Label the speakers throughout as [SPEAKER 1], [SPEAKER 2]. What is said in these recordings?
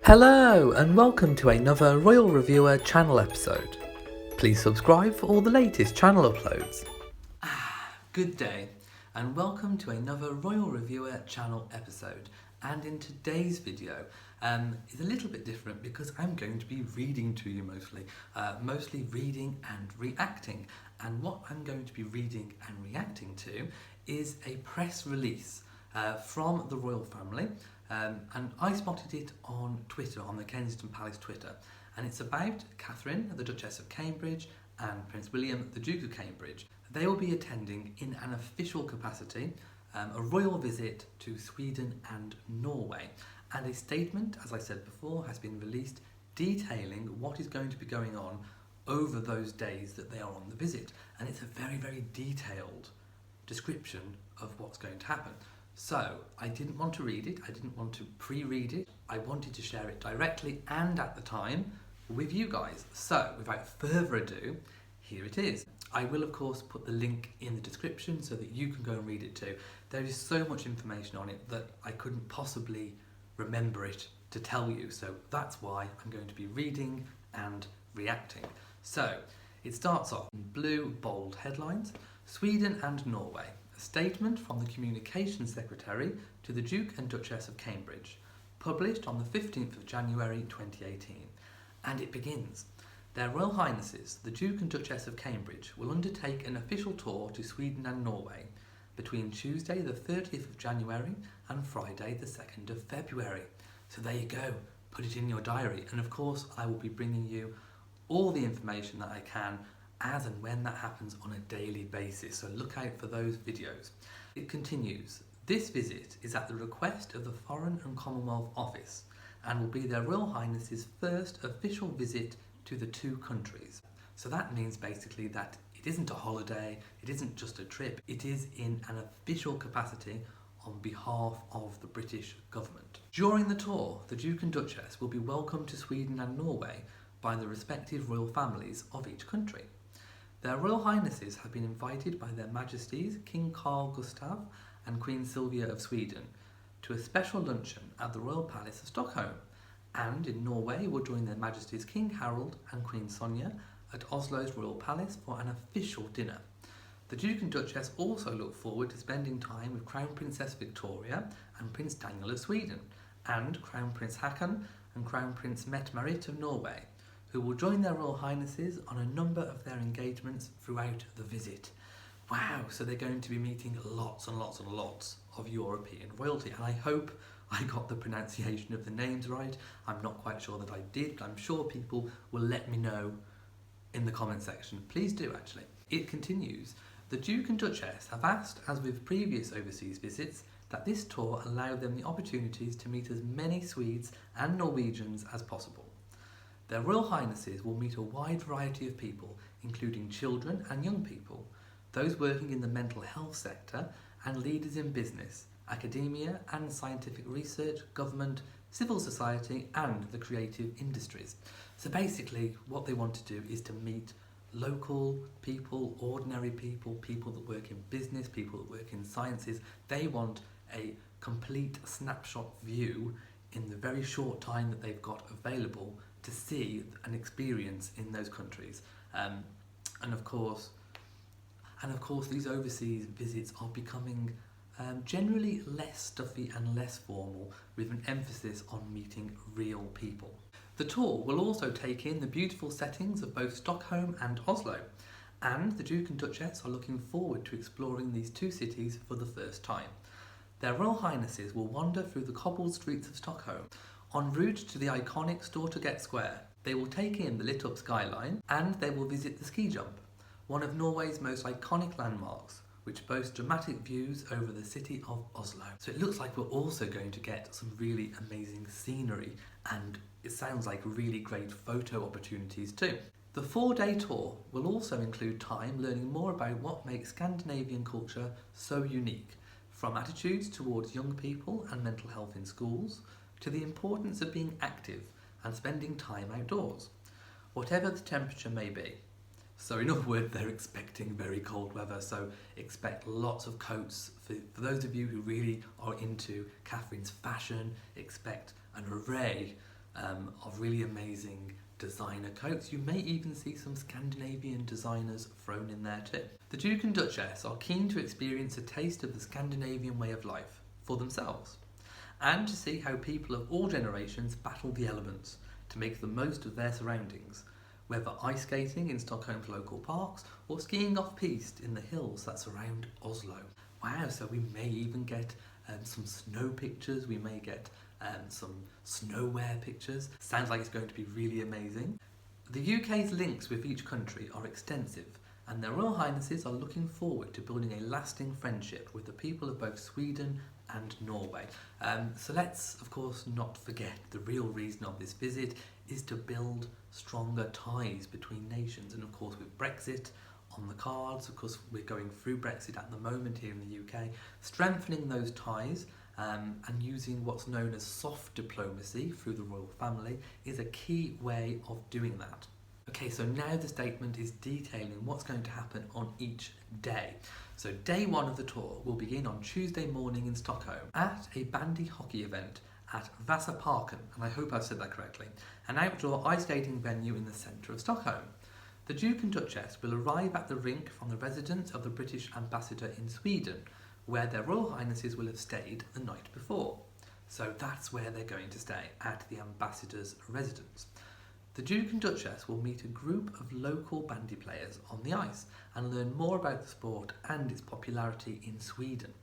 [SPEAKER 1] Hello and welcome to another Royal Reviewer channel episode. Please subscribe for all the latest channel uploads. Good day and welcome to another Royal Reviewer channel episode. And in today's video is a little bit different because I'm going to be reading to you mostly reading and reacting. And what I'm going to be reading and reacting to is a press release from the royal family. And I spotted it on Twitter, on the Kensington Palace Twitter, and it's about Catherine, the Duchess of Cambridge, and Prince William, the Duke of Cambridge. They will be attending in an official capacity a royal visit to Sweden and Norway, and a statement, as I said before, has been released detailing what is going to be going on over those days that they are on the visit, and it's a very, very detailed description of what's going to happen. So I didn't want to read it, I didn't want to pre-read it, I wanted to share it directly and at the time with you guys. So without further ado, here it is. I will of course put the link in the description so that you can go and read it too. There is so much information on it that I couldn't possibly remember it to tell you, so that's why I'm going to be reading and reacting. So it starts off in blue bold headlines: Sweden and Norway. A statement from the Communications Secretary to the Duke and Duchess of Cambridge, published on the 15th of January 2018. And it begins: Their Royal Highnesses, the Duke and Duchess of Cambridge, will undertake an official tour to Sweden and Norway between Tuesday the 30th of January and Friday the 2nd of February. So there you go, put it in your diary. And of course I will be bringing you all the information that I can as and when that happens on a daily basis, so look out for those videos. It continues: This visit is at the request of the Foreign and Commonwealth Office and will be Their Royal Highnesses' first official visit to the two countries. So that means basically that it isn't a holiday, it isn't just a trip, it is in an official capacity on behalf of the British government. During the tour, the Duke and Duchess will be welcomed to Sweden and Norway by the respective royal families of each country. Their Royal Highnesses have been invited by Their Majesties King Carl Gustaf and Queen Sylvia of Sweden to a special luncheon at the Royal Palace of Stockholm, and in Norway will join Their Majesties King Harold and Queen Sonja at Oslo's Royal Palace for an official dinner. The Duke and Duchess also look forward to spending time with Crown Princess Victoria and Prince Daniel of Sweden, and Crown Prince Haakon and Crown Prince Mette-Marit of Norway, who will join Their Royal Highnesses on a number of their engagements throughout the visit. Wow, so they're going to be meeting lots and lots and lots of European royalty, and I hope I got the pronunciation of the names right. I'm not quite sure that I did, but I'm sure people will let me know in the comment section. Please do, actually. It continues: The Duke and Duchess have asked, as with previous overseas visits, that this tour allow them the opportunities to meet as many Swedes and Norwegians as possible. Their Royal Highnesses will meet a wide variety of people, including children and young people, those working in the mental health sector, and leaders in business, academia and scientific research, government, civil society and the creative industries. So basically what they want to do is to meet local people, ordinary people, people that work in business, people that work in sciences. They want a complete snapshot view in the very short time that they've got available to see and experience in those countries. And of course these overseas visits are becoming generally less stuffy and less formal, with an emphasis on meeting real people. The tour will also take in the beautiful settings of both Stockholm and Oslo, and the Duke and Duchess are looking forward to exploring these two cities for the first time. Their Royal Highnesses will wander through the cobbled streets of Stockholm. En route to the iconic Stortorget Square, they will take in the lit-up skyline, and they will visit the ski jump, one of Norway's most iconic landmarks, which boasts dramatic views over the city of Oslo. So it looks like we're also going to get some really amazing scenery, and it sounds like really great photo opportunities too. The 4-day tour will also include time learning more about what makes Scandinavian culture so unique, from attitudes towards young people and mental health in schools, to the importance of being active and spending time outdoors, whatever the temperature may be. So in other words, they're expecting very cold weather, so expect lots of coats. For those of you who really are into Catherine's fashion, expect an array of really amazing designer coats. You may even see some Scandinavian designers thrown in there too. The Duke and Duchess are keen to experience a taste of the Scandinavian way of life for themselves, and to see how people of all generations battle the elements to make the most of their surroundings, whether ice skating in Stockholm's local parks or skiing off-piste in the hills that surround Oslo. Wow, so we may even get some snow pictures, we may get some snowwear pictures. Sounds like it's going to be really amazing. The UK's links with each country are extensive, and their Royal Highnesses are looking forward to building a lasting friendship with the people of both Sweden and Norway. So let's, of course, not forget the real reason of this visit is to build stronger ties between nations. And of course, with Brexit on the cards, of course, we're going through Brexit at the moment here in the UK, strengthening those ties and using what's known as soft diplomacy through the royal family is a key way of doing that. Okay, so now the statement is detailing what's going to happen on each day. So day one of the tour will begin on Tuesday morning in Stockholm at a bandy hockey event at Vasaparken, and I hope I've said that correctly, an outdoor ice skating venue in the centre of Stockholm. The Duke and Duchess will arrive at the rink from the residence of the British ambassador in Sweden, where their Royal Highnesses will have stayed the night before. So that's where they're going to stay, at the ambassador's residence. The Duke and Duchess will meet a group of local bandy players on the ice and learn more about the sport and its popularity in Sweden.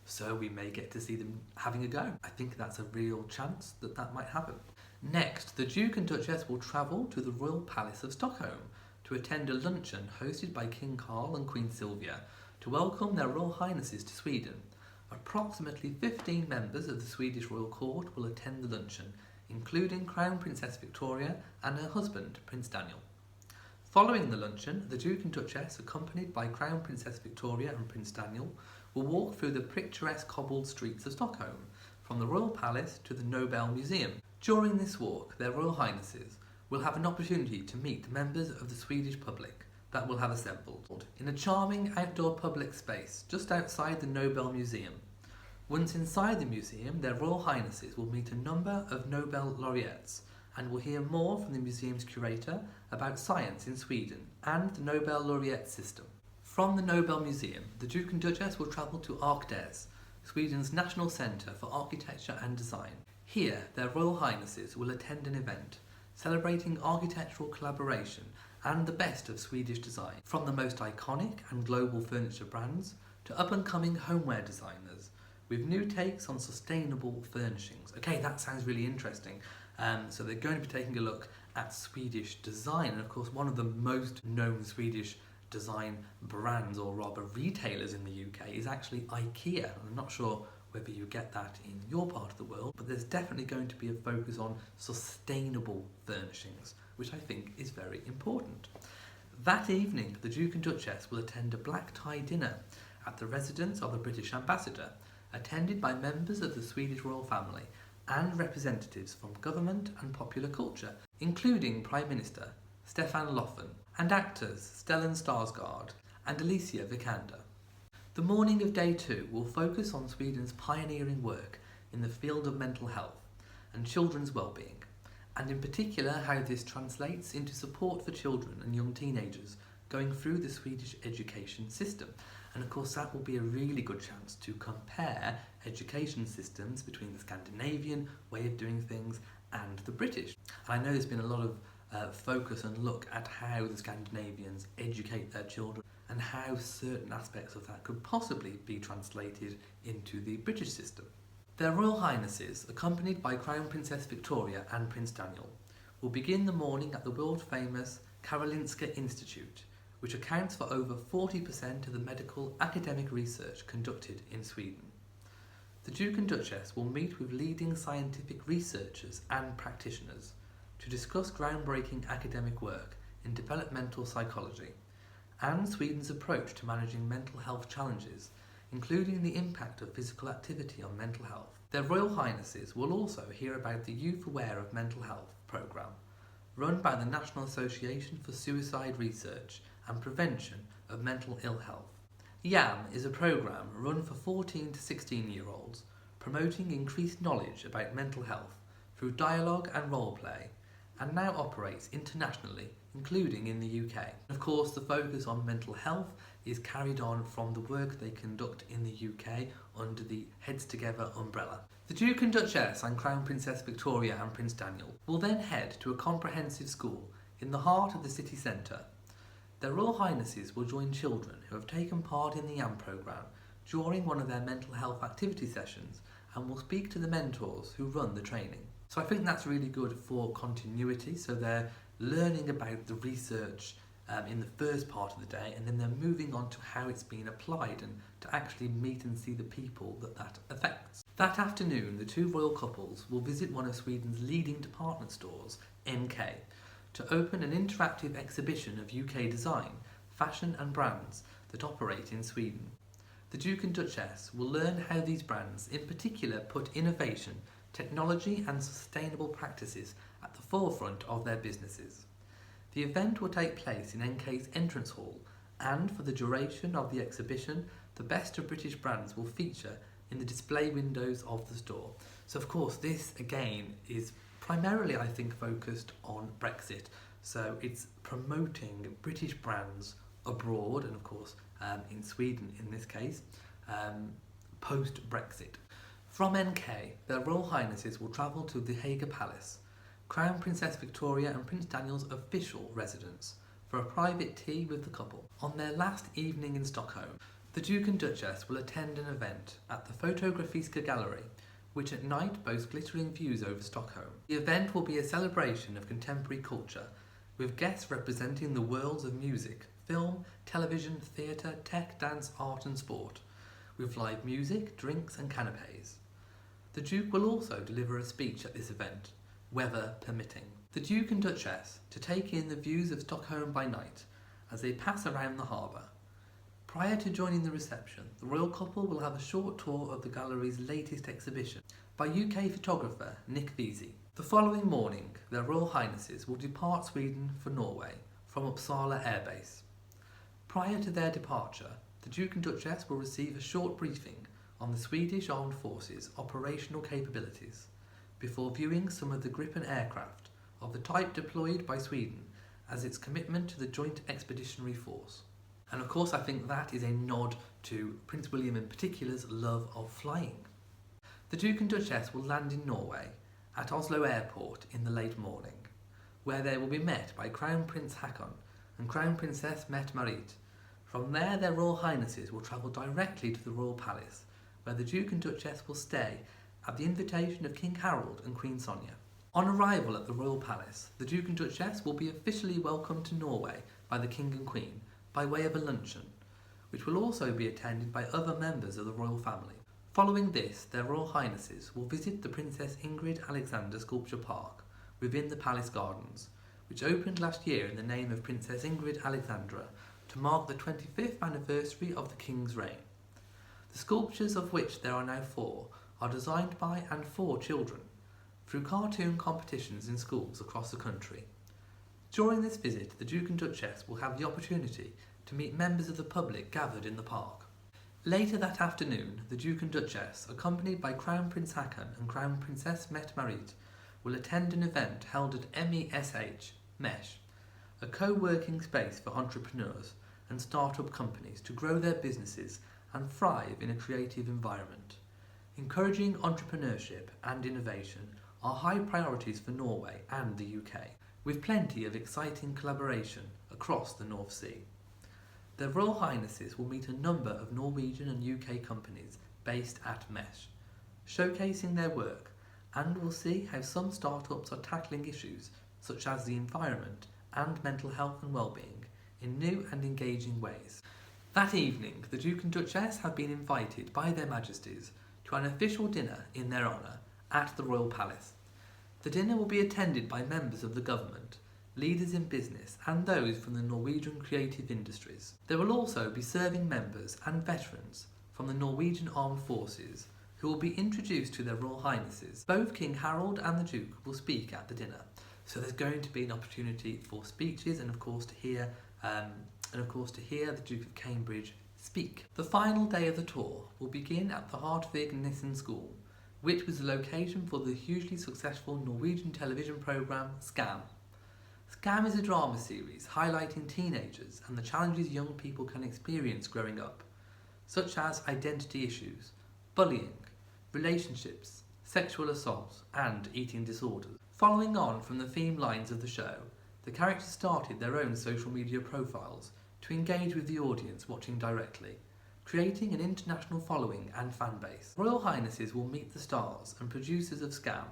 [SPEAKER 1] So we may get to see them having a go. I think that's a real chance that that might happen. Next, the Duke and Duchess will travel to the Royal Palace of Stockholm to attend a luncheon hosted by King Carl and Queen Sylvia to welcome their Royal Highnesses to Sweden. Approximately 15 members of the Swedish Royal Court will attend the luncheon, including Crown Princess Victoria and her husband, Prince Daniel. Following the luncheon, the Duke and Duchess, accompanied by Crown Princess Victoria and Prince Daniel, will walk through the picturesque cobbled streets of Stockholm, from the Royal Palace to the Nobel Museum. During this walk, their Royal Highnesses will have an opportunity to meet members of the Swedish public that will have assembled in a charming outdoor public space just outside the Nobel Museum. Once inside the museum, their Royal Highnesses will meet a number of Nobel laureates and will hear more from the museum's curator about science in Sweden and the Nobel laureate system. From the Nobel Museum, the Duke and Duchess will travel to Archdes, Sweden's national centre for architecture and design. Here, their Royal Highnesses will attend an event celebrating architectural collaboration and the best of Swedish design, from the most iconic and global furniture brands to up-and-coming homeware designers, with new takes on sustainable furnishings. Okay, that sounds really interesting. So they're going to be taking a look at Swedish design, and of course one of the most known Swedish design brands, or rather retailers in the UK, is actually IKEA. I'm not sure whether you get that in your part of the world, but there's definitely going to be a focus on sustainable furnishings, which I think is very important. That evening, the Duke and Duchess will attend a black tie dinner at the residence of the British ambassador, attended by members of the Swedish royal family and representatives from government and popular culture, including Prime Minister Stefan Löfven and actors Stellan Skarsgård and Alicia Vikander. The morning of day 2 will focus on Sweden's pioneering work in the field of mental health and children's well-being, and in particular how this translates into support for children and young teenagers going through the Swedish education system. And of course that will be a really good chance to compare education systems between the Scandinavian way of doing things and the British. And I know there's been a lot of focus and look at how the Scandinavians educate their children and how certain aspects of that could possibly be translated into the British system. Their Royal Highnesses, accompanied by Crown Princess Victoria and Prince Daniel, will begin the morning at the world-famous Karolinska Institute, which accounts for over 40% of the medical academic research conducted in Sweden. The Duke and Duchess will meet with leading scientific researchers and practitioners to discuss groundbreaking academic work in developmental psychology and Sweden's approach to managing mental health challenges, including the impact of physical activity on mental health. Their Royal Highnesses will also hear about the Youth Aware of Mental Health programme, run by the National Association for Suicide Research and Prevention of Mental Ill Health. YAM is a programme run for 14 to 16-year-olds, promoting increased knowledge about mental health through dialogue and roleplay, and now operates internationally, including in the UK. Of course, the focus on mental health is carried on from the work they conduct in the UK under the Heads Together umbrella. The Duke and Duchess and Crown Princess Victoria and Prince Daniel will then head to a comprehensive school in the heart of the city centre. Their Royal Highnesses will join children who have taken part in the YAM programme during one of their mental health activity sessions and will speak to the mentors who run the training. So I think that's really good for continuity, so they're learning about the research in the first part of the day, and then they're moving on to how it's been applied and to actually meet and see the people that affects. That afternoon, the two royal couples will visit one of Sweden's leading department stores, NK, to open an interactive exhibition of UK design, fashion and brands that operate in Sweden. The Duke and Duchess will learn how these brands in particular put innovation, technology and sustainable practices at the forefront of their businesses. The event will take place in NK's entrance hall, and for the duration of the exhibition, the best of British brands will feature in the display windows of the store. So of course this again is primarily, I think, focused on Brexit. So it's promoting British brands abroad, and of course in Sweden in this case, post-Brexit. From NK, their Royal Highnesses will travel to the Haga Palace, Crown Princess Victoria and Prince Daniel's official residence, for a private tea with the couple. On their last evening in Stockholm, the Duke and Duchess will attend an event at the Fotografiska Gallery, which at night boasts glittering views over Stockholm. The event will be a celebration of contemporary culture, with guests representing the worlds of music, film, television, theatre, tech, dance, art and sport, with live music, drinks and canapes. The Duke will also deliver a speech at this event, weather permitting. The Duke and Duchess to take in the views of Stockholm by night as they pass around the harbour. Prior to joining the reception, the royal couple will have a short tour of the gallery's latest exhibition by UK photographer Nick Veazey. The following morning, their Royal Highnesses will depart Sweden for Norway from Uppsala Air Base. Prior to their departure, the Duke and Duchess will receive a short briefing on the Swedish Armed Forces' operational capabilities before viewing some of the Gripen aircraft of the type deployed by Sweden as its commitment to the Joint Expeditionary Force. And of course I think that is a nod to Prince William in particular's love of flying. The Duke and Duchess will land in Norway at Oslo Airport in the late morning, where they will be met by Crown Prince Haakon and Crown Princess Mette-Marit. From there, their Royal Highnesses will travel directly to the Royal Palace, where the Duke and Duchess will stay at the invitation of King Harold and Queen Sonja. On arrival at the Royal Palace, the Duke and Duchess will be officially welcomed to Norway by the King and Queen by way of a luncheon, which will also be attended by other members of the royal family. Following this, their Royal Highnesses will visit the Princess Ingrid Alexandra Sculpture Park within the Palace Gardens, which opened last year in the name of Princess Ingrid Alexandra to mark the 25th anniversary of the King's reign. The sculptures, of which there are now 4, are designed by and for children, through cartoon competitions in schools across the country. During this visit, the Duke and Duchess will have the opportunity to meet members of the public gathered in the park. Later that afternoon, the Duke and Duchess, accompanied by Crown Prince Haakon and Crown Princess Mette-Marit, will attend an event held at MESH, a co-working space for entrepreneurs and start-up companies to grow their businesses and thrive in a creative environment. Encouraging entrepreneurship and innovation are high priorities for Norway and the UK, with plenty of exciting collaboration across the North Sea. Their Royal Highnesses will meet a number of Norwegian and UK companies based at MESH, showcasing their work, and will see how some startups are tackling issues such as the environment and mental health and well-being in new and engaging ways. That evening, the Duke and Duchess have been invited by their Majesties to an official dinner in their honour at the Royal Palace. The dinner will be attended by members of the government, leaders in business and those from the Norwegian creative industries. There will also be serving members and veterans from the Norwegian Armed Forces who will be introduced to their Royal Highnesses. Both King Harold and the Duke will speak at the dinner, so there's going to be an opportunity for speeches and of course to hear the Duke of Cambridge speak. The final day of the tour will begin at the Hartvig Nissen School, which was the location for the hugely successful Norwegian television programme Skam. Skam is a drama series highlighting teenagers and the challenges young people can experience growing up, such as identity issues, bullying, relationships, sexual assault, and eating disorders. Following on from the theme lines of the show, the characters started their own social media profiles to engage with the audience watching directly, creating an international following and fan base. Royal Highnesses will meet the stars and producers of Skam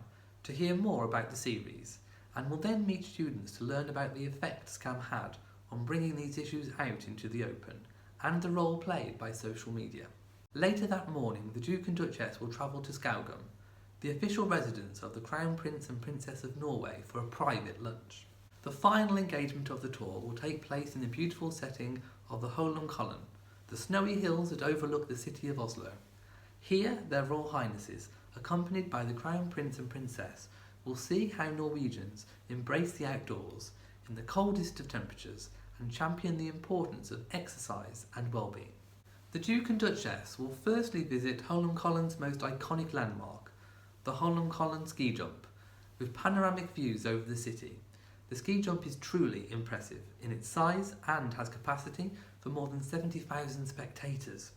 [SPEAKER 1] to hear more about the series, and will then meet students to learn about the effect Skam had on bringing these issues out into the open, and the role played by social media. Later that morning, the Duke and Duchess will travel to Skaugum, the official residence of the Crown Prince and Princess of Norway, for a private lunch. The final engagement of the tour will take place in the beautiful setting of the Holmenkollen, the snowy hills that overlook the city of Oslo. Here, their Royal Highnesses, accompanied by the Crown Prince and Princess, will see how Norwegians embrace the outdoors in the coldest of temperatures and champion the importance of exercise and well-being. The Duke and Duchess will firstly visit Holmenkollen's most iconic landmark, the Holmenkollen ski jump, with panoramic views over the city. The ski jump is truly impressive in its size and has capacity for more than 70,000 spectators.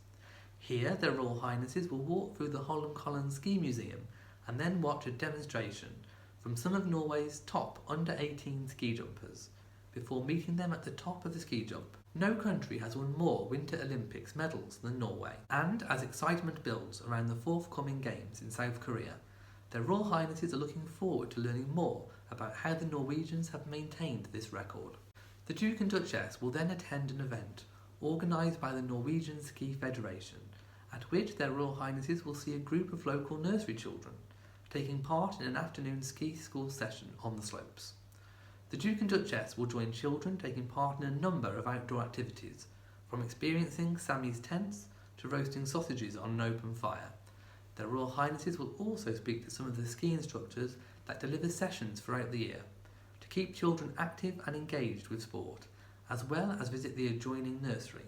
[SPEAKER 1] Here, their Royal Highnesses will walk through the Holmenkollen Ski Museum and then watch a demonstration from some of Norway's top under-18 ski jumpers, before meeting them at the top of the ski jump. No country has won more Winter Olympics medals than Norway, and as excitement builds around the forthcoming Games in South Korea, their Royal Highnesses are looking forward to learning more about how the Norwegians have maintained this record. The Duke and Duchess will then attend an event organised by the Norwegian Ski Federation, at which their Royal Highnesses will see a group of local nursery children taking part in an afternoon ski school session on the slopes. The Duke and Duchess will join children taking part in a number of outdoor activities, from experiencing Sammy's tents to roasting sausages on an open fire. Their Royal Highnesses will also speak to some of the ski instructors that deliver sessions throughout the year, to keep children active and engaged with sport, as well as visit the adjoining nursery.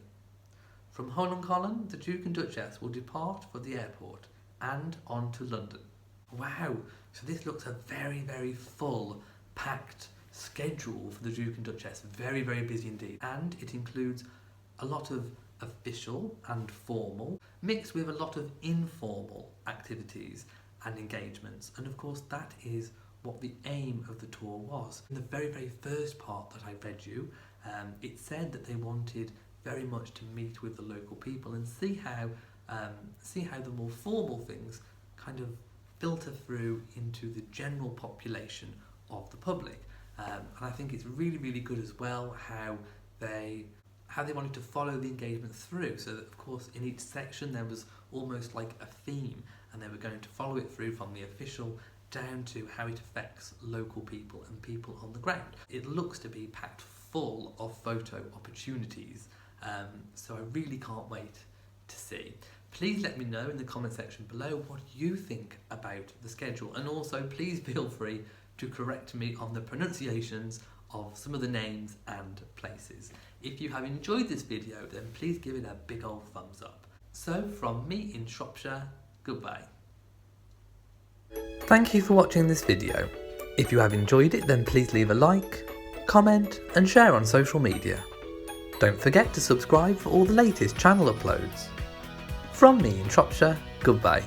[SPEAKER 1] From Holmenkollen, the Duke and Duchess will depart for the airport and on to London. Wow, so this looks a very, very full, packed schedule for the Duke and Duchess. Very, very busy indeed. And it includes a lot of official and formal, mixed with a lot of informal activities and engagements. And of course, that is what the aim of the tour was. In the very, very first part that I read you, it said that they wanted very much to meet with the local people and see how the more formal things kind of filter through into the general population of the public. And I think it's really, really good as well how they wanted to follow the engagement through, so that of course in each section there was almost like a theme, and they were going to follow it through from the official down to how it affects local people and people on the ground. It looks to be packed full of photo opportunities, so I really can't wait to see. Please let me know in the comment section below what you think about the schedule, and also please feel free to correct me on the pronunciations of some of the names and places. If you have enjoyed this video, then please give it a big old thumbs up. So from me in Shropshire, goodbye. Thank you for watching this video. If you have enjoyed it, then please leave a like, comment and share on social media. Don't forget to subscribe for all the latest channel uploads. From me in Shropshire, goodbye.